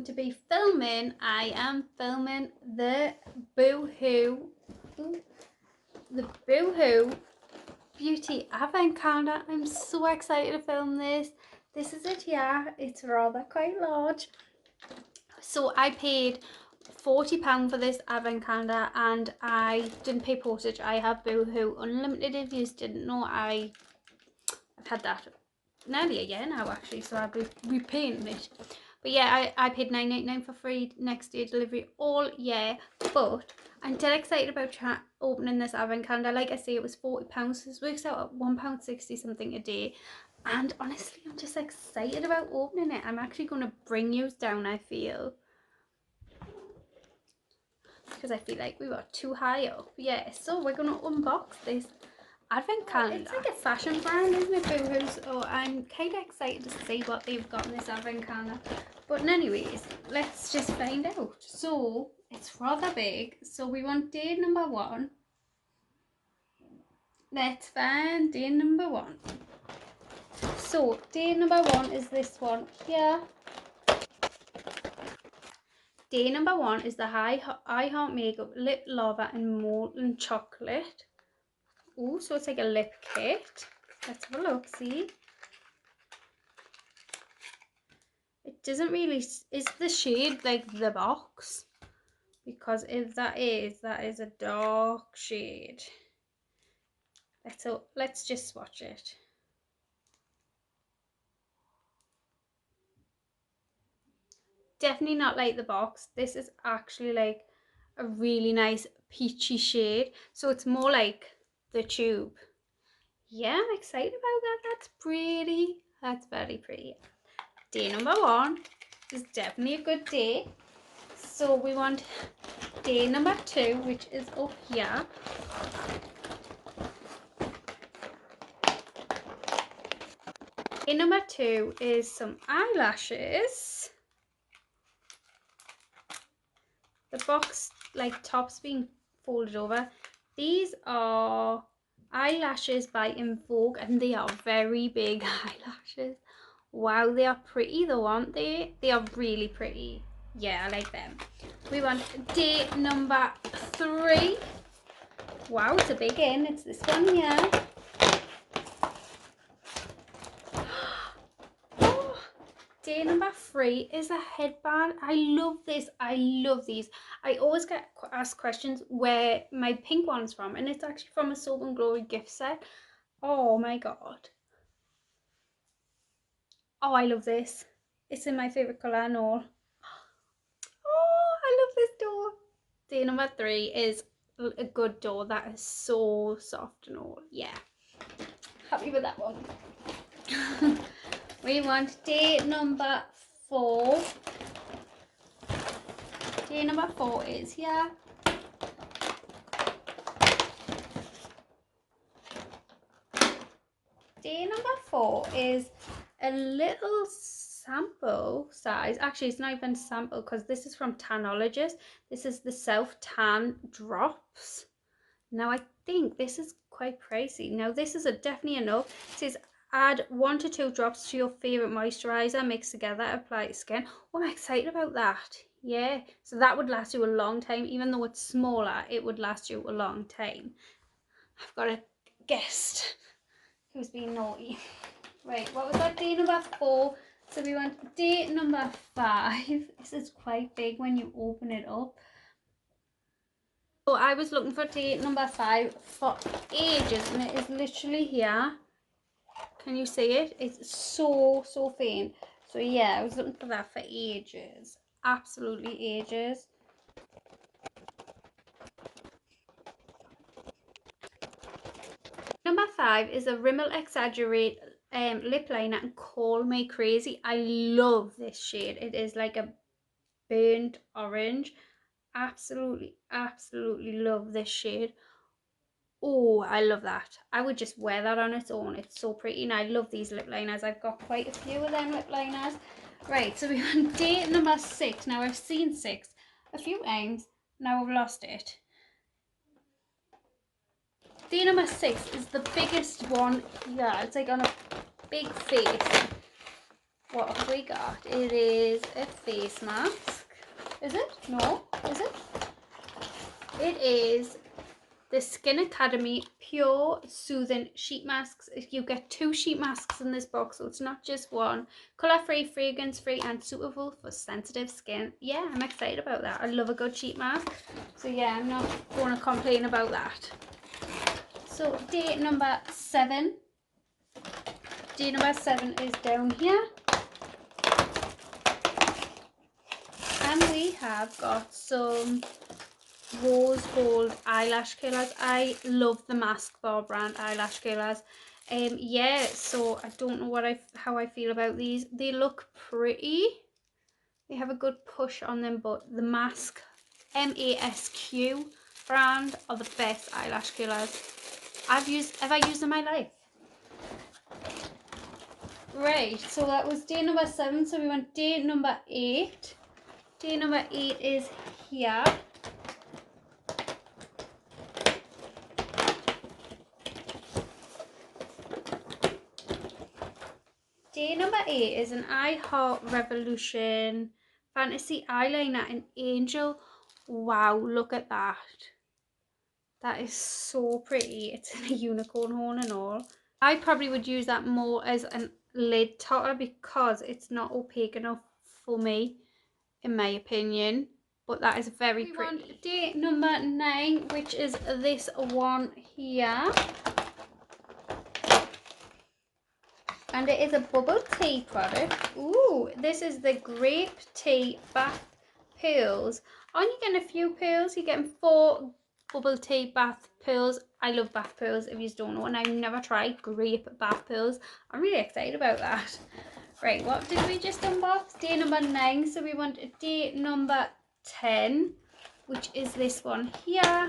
to be filming, I am filming the Boohoo Beauty Advent Calendar. I'm so excited to film this. This is it here. It's rather quite large. So I paid £40 for this advent calendar and I didn't pay postage. I have Boohoo Unlimited. If you didn't know, I've had that nearly a year now actually, so I'll be repaying it. But yeah, I paid £9.99 for free next day delivery all year. But I'm dead excited about opening this advent calendar. Like I say, it was £40, so this works out at £1.60 something a day. And honestly, I'm just excited about opening it. I'm actually going to bring you down, I feel. Because I feel like we were too high up. Yeah, so we're going to unbox this advent calendar. It's like a fashion brand, isn't it, Boohoo? So I'm kind of excited to see what they've got in this advent calendar. But anyways, let's just find out. So it's rather big. So we want day number 1. Let's find day number 1. So day number 1 is this one here. Day number 1 is the I Heart Makeup Lip Lava and Molten Chocolate. Oh, so it's like a lip kit. Let's have a look, see. It doesn't really, is the shade like the box? Because if that is a dark shade. Let's just swatch it. Definitely not like the box. This is actually like a really nice peachy shade. So it's more like the tube. Yeah, I'm excited about that. That's pretty. That's very pretty. Day number 1 is definitely a good day. So we want day number 2, which is up here. Day number 2 is some eyelashes. The box like top's being folded over. These are eyelashes by In Vogue and they are very big eyelashes. Wow, they are pretty though, aren't they? They are really pretty. Yeah, I like them. We want day number 3. Wow, it's a big one. It's this one here. Oh, day number 3 is a headband. I love this. I love these. I always get asked questions where my pink one's from, and it's actually from a Soap and Glory gift set. Oh my god. Oh, I love this. It's in my favourite colour and all. Oh, I love this door. Day number 3 is a good door. That is so soft and all. Yeah. Happy with that one. We want day number 4. Day number 4 is here. Day number 4 is a little sample size. Actually, it's not even sample because this is from Tanologist. This is the Self Tan Drops. Now I think this is quite pricey. Now this is definitely enough. It says add 1 to 2 drops to your favorite moisturizer, mix together, apply to skin. Oh, I'm excited about that. Yeah, so that would last you a long time. Even though it's smaller, it would last you a long time. I've got a guest who's being naughty. Right, what was that? Day number 4. So we want day number 5. This is quite big when you open it up. So I was looking for day number 5 for ages and it is literally here. Can you see it? It's so faint. So yeah, I was looking for that for ages. Absolutely ages. Number 5 is a Rimmel Exaggerate lip liner and Call Me Crazy. I love this shade. It is like a burnt orange. Absolutely love this shade. Oh, I love that. I would just wear that on its own. It's so pretty and I love these lip liners. I've got quite a few of them lip liners. Right, so we're on day number 6. Now I've seen 6 a few times. Now I've lost it. Day number 6 is the biggest one. Yeah, it's like on a big face. What have we got? It is a face mask. Is it? No, is it? It is the Skin Academy Pure Soothing Sheet Masks. You get 2 sheet masks in this box, so it's not just one. Colour-free, fragrance-free and suitable for sensitive skin. Yeah, I'm excited about that. I love a good sheet mask. So yeah, I'm not going to complain about that. So day number 7. Day number 7 is down here. And we have got some rose gold eyelash curlers. I love the Mask Bar brand eyelash curlers. Yeah, so I don't know how I feel about these. They look pretty. They have a good push on them, but the Mask MASQ brand are the best eyelash curlers I've ever used in my life. Right, so that was day number 7. So we went day number 8. Day number 8 is here. Day number 8 is an I Heart Revolution Fantasy Eyeliner in Angel. Wow, look at that. That is so pretty. It's in a unicorn horn and all. I probably would use that more as a lid totter because it's not opaque enough for me, in my opinion. But that is very pretty. We want day number 9, which is this one here. And it is a bubble tea product. Ooh, this is the grape tea bath pearls. Aren't you getting a few pearls? You're getting 4 bubble tea bath pearls. I love bath pearls, if you don't know, and I've never tried grape bath pearls. I'm really excited about that. Right, what did we just unbox? Day number 9. So we want day number 10, which is this one here.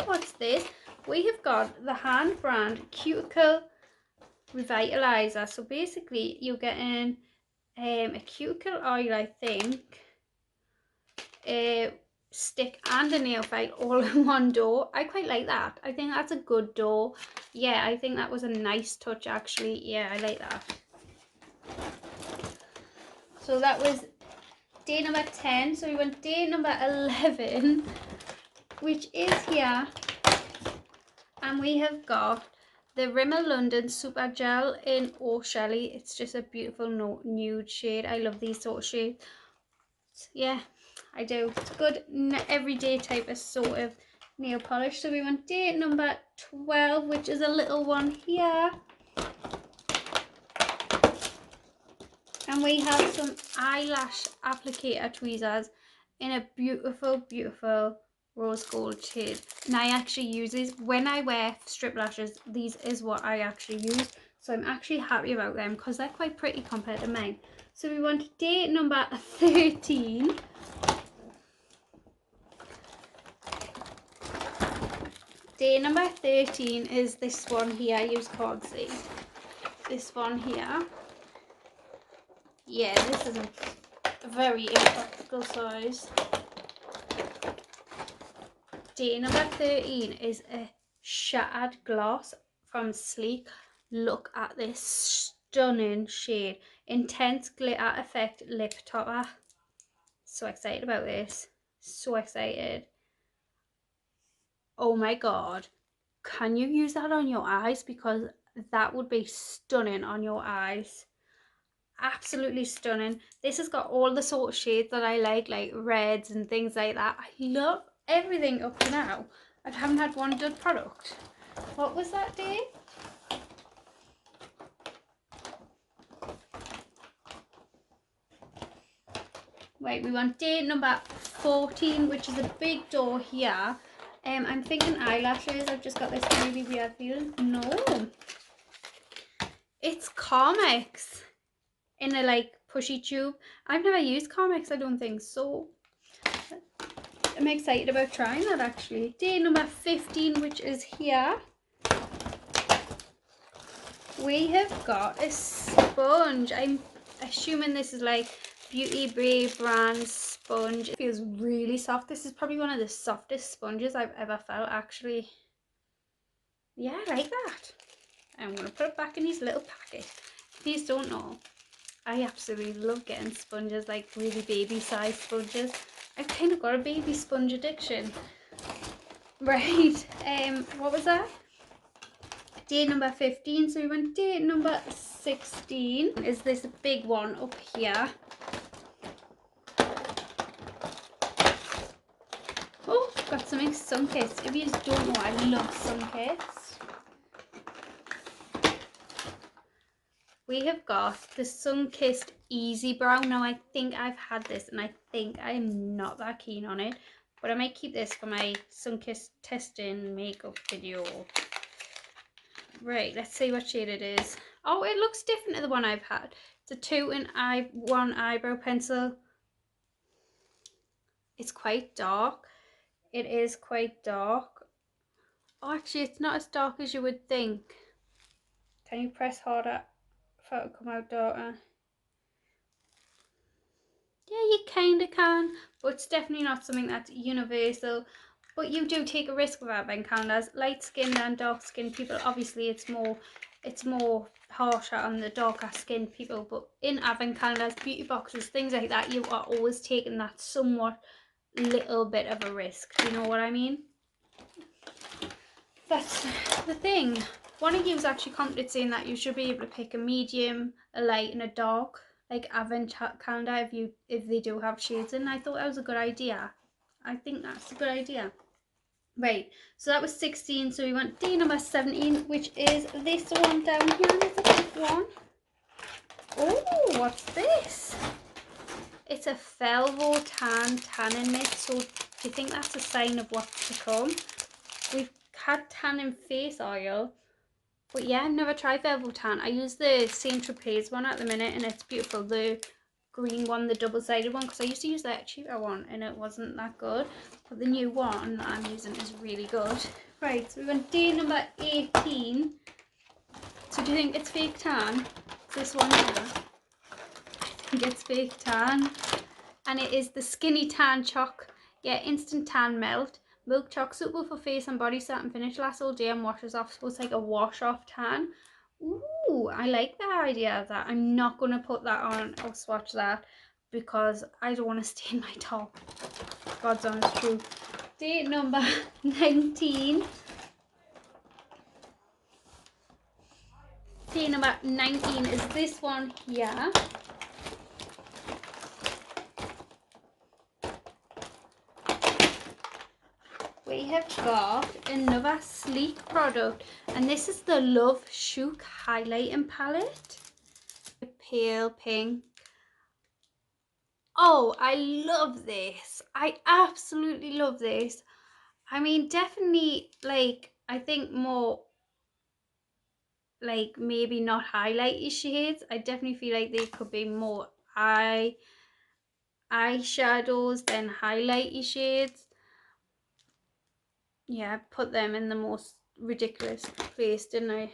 What's this? We have got the hand brand Cuticle Revitalizer. So basically you're getting a cuticle oil, I think, a stick and a nail file all in one dough. I quite like that. I think that's a good dough. Yeah, I think that was a nice touch actually. Yeah, I like that. So that was day number 10. So we went day number 11, which is here. And we have got the Rimmel London Super Gel in Oak Shelly. It's just a beautiful nude shade. I love these sort of shades. Yeah, I do. It's good everyday type of sort of nail polish. So we want day number 12, which is a little one here. And we have some eyelash applicator tweezers in a beautiful, beautiful rose gold shade. And I actually use these when I wear strip lashes. These is what I actually use, so I'm actually happy about them because they're quite pretty compared to mine. So we want day number 13. Day number 13 is this one here. You can't see this one here. Yeah, this is a very impractical size. Day number 13 is a Shad Gloss from Sleek. Look at this stunning shade. Intense glitter effect lip topper. So excited about this. So excited. Oh my god. Can you use that on your eyes? Because that would be stunning on your eyes. Absolutely stunning. This has got all the sort of shades that I like reds and things like that. I love everything up to now. I haven't had one good product. What was that, Dave? Right, we want day number 14, which is a big door here. I'm thinking eyelashes. I've just got this really weird feeling. No. It's Carmex in a like pushy tube. I've never used Carmex, I don't think, so I'm excited about trying that actually. Day number 15, which is here. We have got a sponge. I'm assuming this is like Beauty Bay brand sponge. It feels really soft. This is probably one of the softest sponges I've ever felt actually. Yeah, I like that. I'm going to put it back in his little packet. Please don't know, I absolutely love getting sponges, like really baby sized sponges. I've kind of got a baby sponge addiction. Right, what was that? Day number 15, so we went day number 16. Is this big one up here? Oh, got something Sunkissed. If you just don't know, I love Sunkissed. We have got the Sunkissed Easy Brown. Now, I think I've had this and I think I'm not that keen on it, but I might keep this for my Sunkissed testing makeup video. Right, let's see what shade it is. Oh, it looks different to the one I've had. It's a 2-in-1 eyebrow pencil. It's quite dark. It is quite dark. Oh, actually, it's not as dark as you would think. Can you press harder for it to come out darker? Yeah, you kind of can, but it's definitely not something that's universal. But you do take a risk with advent calendars. Light skinned and dark skinned people, obviously it's more harsher on the darker skinned people, but in advent calendars, beauty boxes, things like that, you are always taking that somewhat little bit of a risk. Do you know what I mean? That's the thing. One of you was actually commented saying that you should be able to pick a medium, a light and a dark, like advent calendar if they do have shades in. I thought that was a good idea. I think that's a good idea. Right, so that was 16, so we went day number 17, which is this one down here. It's a big one. Oh, what's this? It's a Velvo tanning mist, so do you think that's a sign of what's to come? We've had tanning face oil, but yeah, I've never tried Velvo Tan. I use the Saint Tropez one at the minute and it's beautiful, the green one, the double-sided one, because I used to use that cheaper one and it wasn't that good, but the new one that I'm using is really good. Right, so we went day number 18. So do you think it's fake tan? This one here. I think it's fake tan, and it is the Skinny Tan Chalk. Yeah, instant tan melt. Milk chalk, suitable for face and body satin finish, lasts all day and washes off, so it's like a wash off tan. Ooh, I like the idea of that. I'm not going to put that on or swatch that because I don't want to stain my top. God's honest truth. Day number 19. Day number 19 is this one here. We have got another sleek product, and this is the Love Chouk highlighting palette. Pale pink. Oh, I love this. I absolutely love this. I mean, definitely, like, I think more, like, maybe not highlighty shades. I definitely feel like they could be more eyeshadows than highlighty shades. Yeah, I put them in the most ridiculous place, didn't I?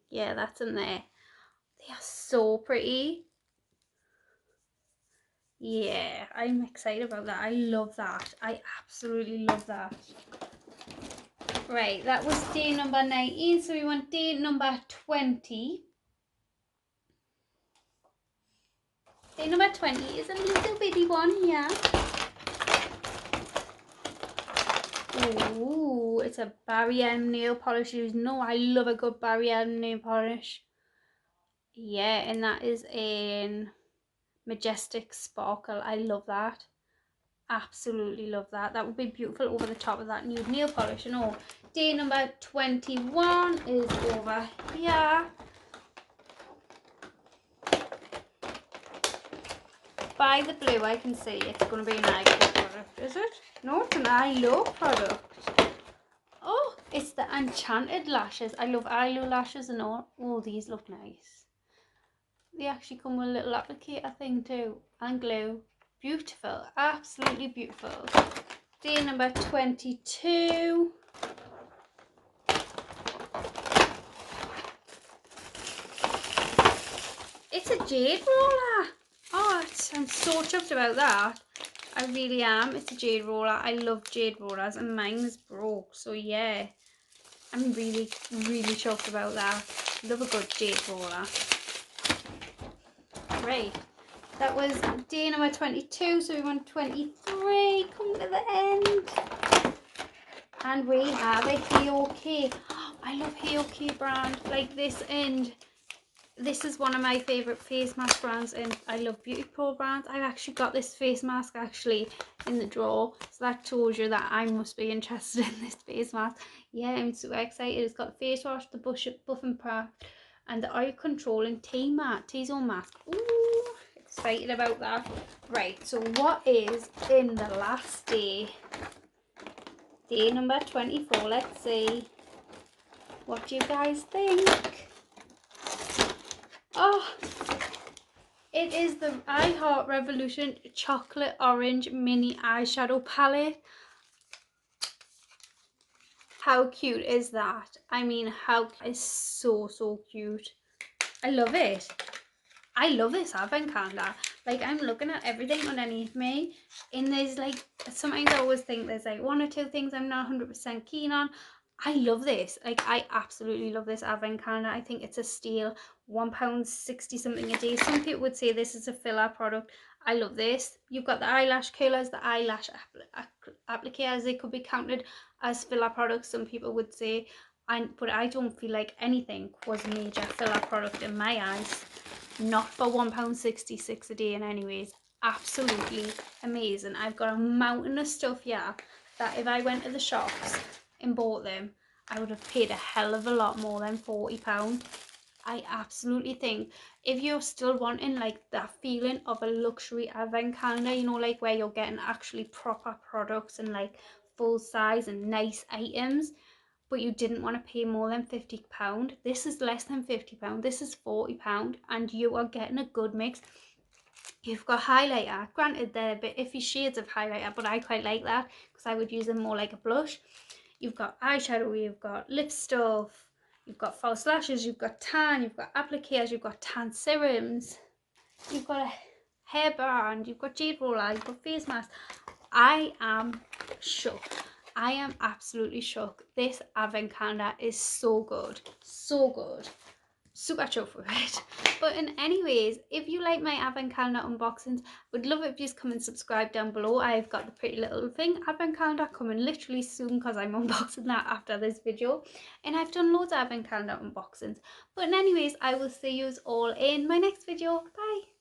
Yeah, that's in there. They are so pretty. Yeah, I'm excited about that. I love that. I absolutely love that. Right, that was day number 19, so we want day number 20. Day number 20 is a little bitty one, yeah. Ooh, it's a Barry M nail polish. You know I love a good Barry M nail polish. Yeah, and that is in Majestic Sparkle. I love that. Absolutely love that. That would be beautiful over the top of that nude nail polish and all. Day number 21 is over here. By the blue, I can see it's going to be an eye product, is it? No, it's an eye low product. Oh, it's the Enchanted Lashes. I love eyelashes and all. Oh, these look nice. They actually come with a little applicator thing too, and glue. Beautiful, absolutely beautiful. Day number 22. It's a jade roller. Oh, I'm so chuffed about that. I really am. It's a jade roller. I love jade rollers and mine's broke, so yeah. I'm really, really shocked about that. Love a good jade roller. Right. That was day number 22, so we want 23. Come to the end. And we have a Heoki. I love Heoki brand. Like this, and this is one of my favourite face mask brands, and I love Beauty Pro brands. I've actually got this face mask actually in the drawer, so that shows you that I must be interested in this face mask. Yeah, I'm super excited. It's got the face wash, the buff and prep, and the eye controlling T-zone mask. Ooh, excited about that. Right, so what is in the last day? Day number 24. Let's see. What do you guys think? Oh, it is the I Heart Revolution Chocolate Orange Mini Eyeshadow Palette. How cute is that? I mean, how it's so cute. I love it. I love this advent calendar. Like, I'm looking at everything underneath me, and there's like, sometimes I always think there's like one or two things I'm not 100% keen on. I love this. Like, I absolutely love this advent calendar. I think it's a steal. £1.60 something a day. Some people would say this is a filler product. I love this. You've got the eyelash curlers, the eyelash applicators. They could be counted as filler products, some people would say. But I don't feel like anything was a major filler product in my eyes. Not for £1.66 a day in any ways. Absolutely amazing. I've got a mountain of stuff here that if I went to the shops and bought them, I would have paid a hell of a lot more than £40. I absolutely think if you're still wanting like that feeling of a luxury advent calendar, you know, like where you're getting actually proper products and like full size and nice items, but you didn't want to pay more than £50, this is less than £50. This is £40, and you are getting a good mix. You've got highlighter. Granted, they're a bit iffy shades of highlighter, but I quite like that because I would use them more like a blush. You've got eyeshadow, you've got lip stuff, you've got false lashes, you've got tan, you've got applicators, you've got tan serums, you've got a hairband, you've got jade roller, you've got face mask. I am shocked. I am absolutely shocked. This advent calendar is so good. So good. Super chuffed with it. But in anyways, if you like my advent calendar unboxings, would love it if you just come and subscribe down below. I've got the pretty little thing advent calendar coming literally soon because I'm unboxing that after this video. And I've done loads of advent calendar unboxings. But in anyways, I will see you all in my next video. Bye.